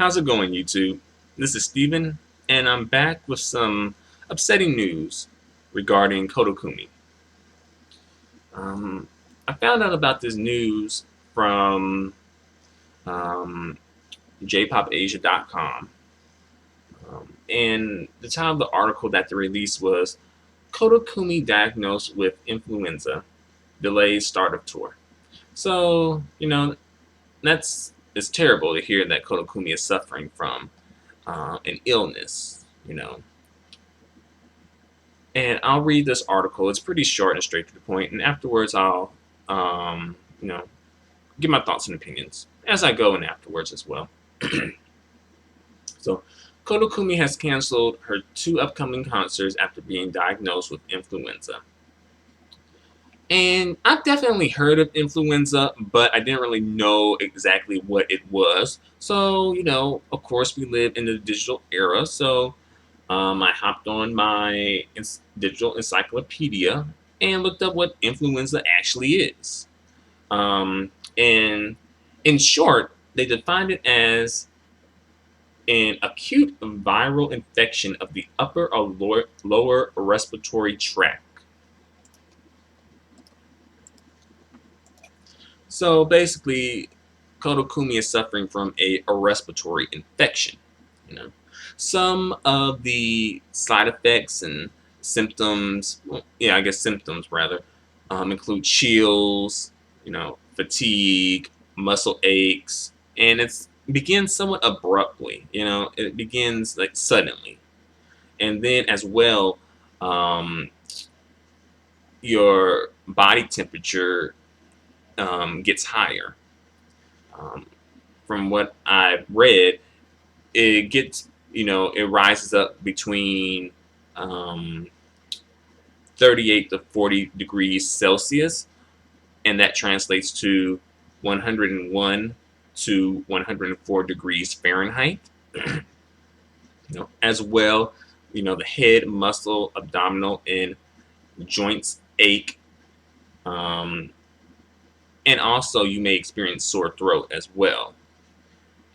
How's it going, YouTube? This is Steven, and I'm back with some upsetting news regarding Koda Kumi. I found out about this news from um, jpopasia.com, and the title of the article that they released was Koda Kumi diagnosed with influenza, delays start of tour. So, it's terrible to hear that Koda Kumi is suffering from an illness. And I'll read this article. It's pretty short and straight to the point, and afterwards I'll, um, you know, give my thoughts and opinions as I go and afterwards as well. So, Koda Kumi has canceled her 2 upcoming concerts after being diagnosed with influenza. And I've definitely heard of influenza, but I didn't really know exactly what it was. So, of course, we live in the digital era, so I hopped on my digital encyclopedia and looked up what influenza actually is. And in short, they defined it as an acute viral infection of the upper or lower respiratory tract. So basically, Koda Kumi is suffering from a respiratory infection. You know, some of the side effects and symptoms, I guess symptoms rather, include chills, fatigue, muscle aches, and it begins somewhat abruptly. It begins like suddenly, and then as well, your body temperature gets higher. Um, from what I've read, it gets, it rises up between 38 to 40 degrees Celsius, and that translates to 101 to 104 degrees Fahrenheit. As well, the head, muscle, abdominal, and joints ache. And also, you may experience sore throat as well.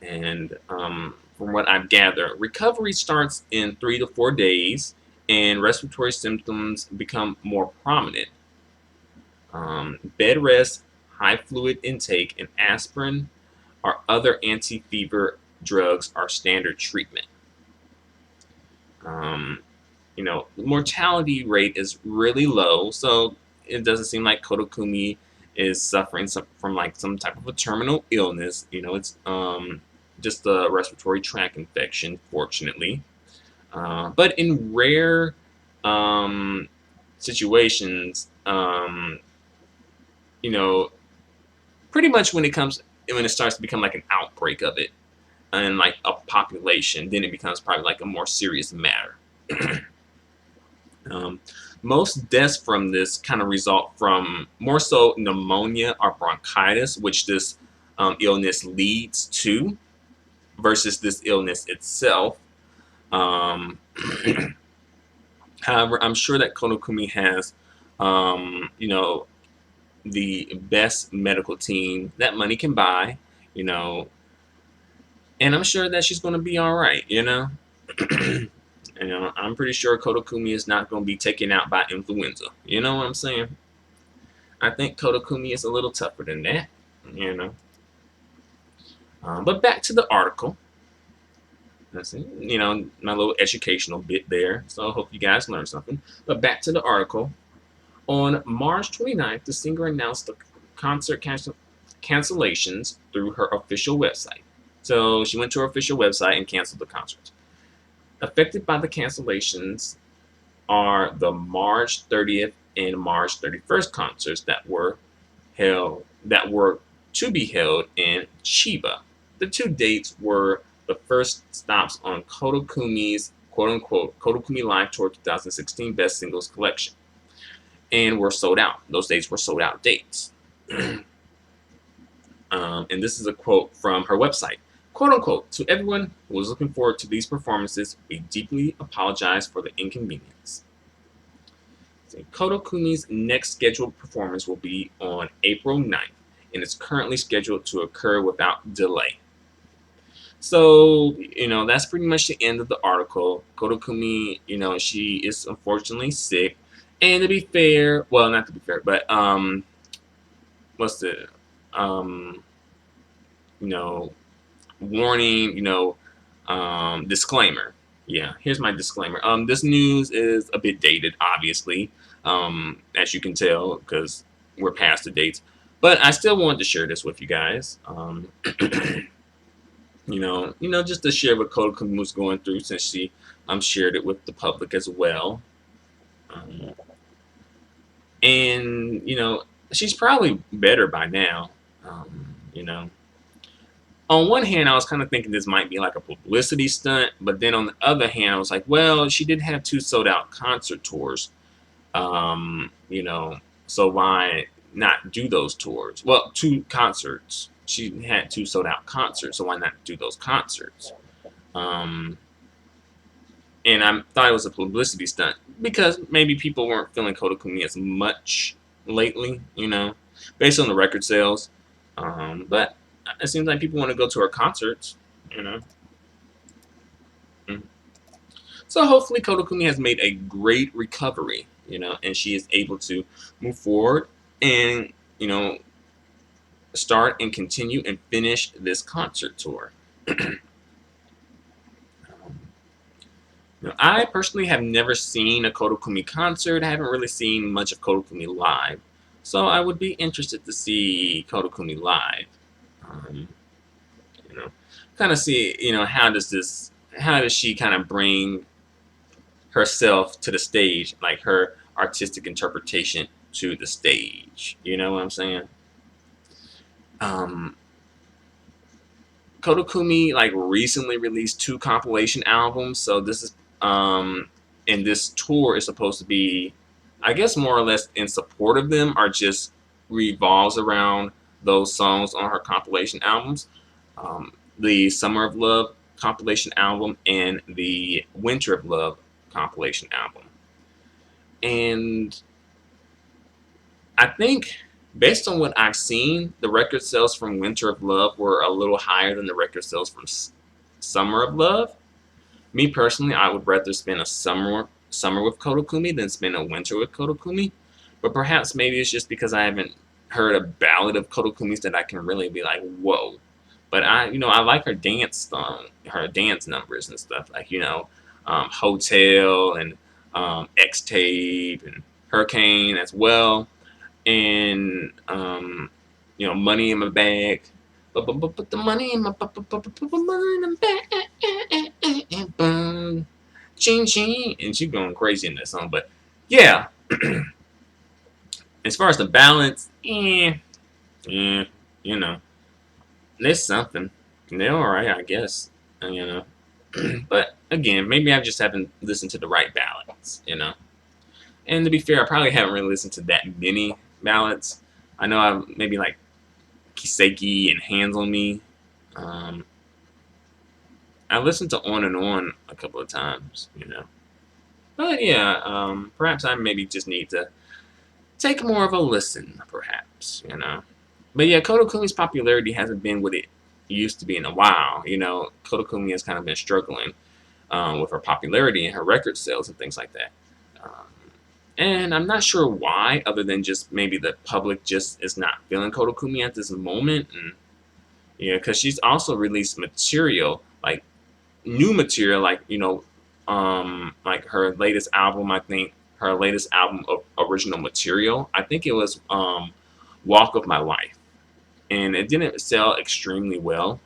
And from what I've gathered, recovery starts in 3 to 4 days, and respiratory symptoms become more prominent. Bed rest, high fluid intake, and aspirin or other anti-fever drugs are standard treatment. The mortality rate is really low, so it doesn't seem like Koda Kumi is suffering from like some type of a terminal illness. It's just a respiratory tract infection, fortunately. But in rare situations, pretty much when it starts to become like an outbreak of it and like a population, then it becomes probably like a more serious matter. Most deaths from this kind of result from more so pneumonia or bronchitis, which this illness leads to, versus this illness itself. However, I'm sure that Koda Kumi has, the best medical team that money can buy, and I'm sure that she's going to be all right. I'm pretty sure Koda Kumi is not going to be taken out by influenza. You know what I'm saying? I think Koda Kumi is a little tougher than that. But back to the article. That's it. My little educational bit there. So I hope you guys learned something. But back to the article. On March 29th, the singer announced the concert cancellations through her official website. So she went to her official website and canceled the concert. Affected by the cancellations are the March 30th and March 31st concerts that were to be held in Chiba. The 2 dates were the first stops on Koda Kumi's quote-unquote Koda Kumi Live Tour 2016 Best Singles Collection, and were sold out. Those dates were sold out dates. And this is a quote from her website. Quote unquote, to everyone who was looking forward to these performances, we deeply apologize for the inconvenience. So Koda Kumi's next scheduled performance will be on April 9th, and is currently scheduled to occur without delay. So, that's pretty much the end of the article. Koda Kumi, she is unfortunately sick. And to be fair, well, not to be fair, but what's the um, you know, warning, disclaimer. Yeah, here's my disclaimer. This news is a bit dated, obviously, as you can tell, because we're past the dates. But I still wanted to share this with you guys. Just to share what Koda Kumi was going through, since she shared it with the public as well. Um, and she's probably better by now. On one hand, I was kind of thinking this might be like a publicity stunt, but then on the other hand, I was like, well, she did have 2 sold-out concert tours, so why not do those tours? Well, 2 concerts. She had 2 sold-out concerts, so why not do those concerts? Um, and I thought it was a publicity stunt because maybe people weren't feeling Koda Kumi as much lately, based on the record sales. But it seems like people want to go to her concerts, you know. Mm. So hopefully Koda Kumi has made a great recovery, and she is able to move forward and, start and continue and finish this concert tour. I personally have never seen a Koda Kumi concert. I haven't really seen much of Koda Kumi live. So I would be interested to see Koda Kumi live. Um, you know, kind of see, how does she kind of bring herself to the stage, like her artistic interpretation to the stage. You know what I'm saying? Um, Koda Kumi like recently released 2 compilation albums, so this is and this tour is supposed to be, I guess, more or less in support of them, or just revolves around those songs on her compilation albums. The Summer of Love compilation album and the Winter of Love compilation album. And I think, based on what I've seen, the record sales from Winter of Love were a little higher than the record sales from Summer of Love. Me personally, I would rather spend a summer with Koda Kumi than spend a winter with Koda Kumi. But perhaps maybe it's just because I haven't heard a ballad of Koda Kumi's that I can really be like, whoa. But I like her dance numbers and stuff, like Hotel and X Tape and Hurricane as well, and Money in My Bag. But the money in my money in my bag, ching ching, and she's going crazy in that song. But yeah, as far as the balance, there's something. They're all right, I guess. But again, maybe I just haven't listened to the right ballads. And to be fair, I probably haven't really listened to that many ballads. I know I've maybe like Kiseki and Hands on Me. I listened to On and On a couple of times, But yeah, perhaps I maybe just need to take more of a listen, perhaps, But yeah, Koda Kumi's popularity hasn't been what it used to be in a while. Koda Kumi has kind of been struggling with her popularity and her record sales and things like that. And I'm not sure why, other than just maybe the public just is not feeling Koda Kumi at this moment. And yeah, because she's also released material, like new material, like her latest album. I think her latest album of original material, I think it was Walk of My Life, and it didn't sell extremely well.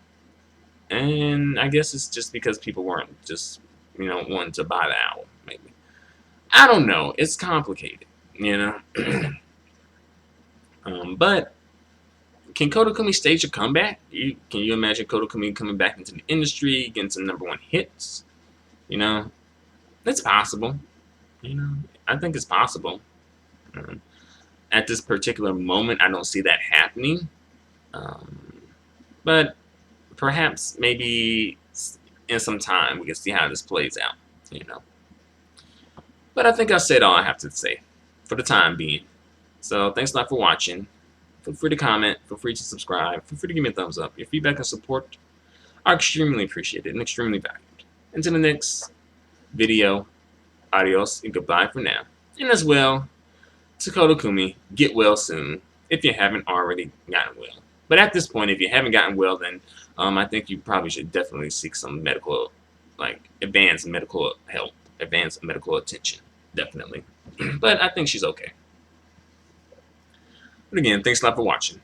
And I guess it's just because people weren't just wanting to buy the album. Maybe, I don't know. It's complicated, but can Koda Kumi stage a comeback? Can you imagine Koda Kumi coming back into the industry, getting some #1 hits? It's possible. I think it's possible. At this particular moment, I don't see that happening. But perhaps maybe in some time we can see how this plays out. But I think I said all I have to say for the time being. So thanks a lot for watching. Feel free to comment. Feel free to subscribe. Feel free to give me a thumbs up. Your feedback and support are extremely appreciated and extremely valued. Until the next video, adios and goodbye for now. And as well, to Koda Kumi, get well soon if you haven't already gotten well. But at this point, if you haven't gotten well, then I think you probably should definitely seek some medical, like advanced medical help, advanced medical attention, definitely. But I think she's okay. But again, thanks a lot for watching.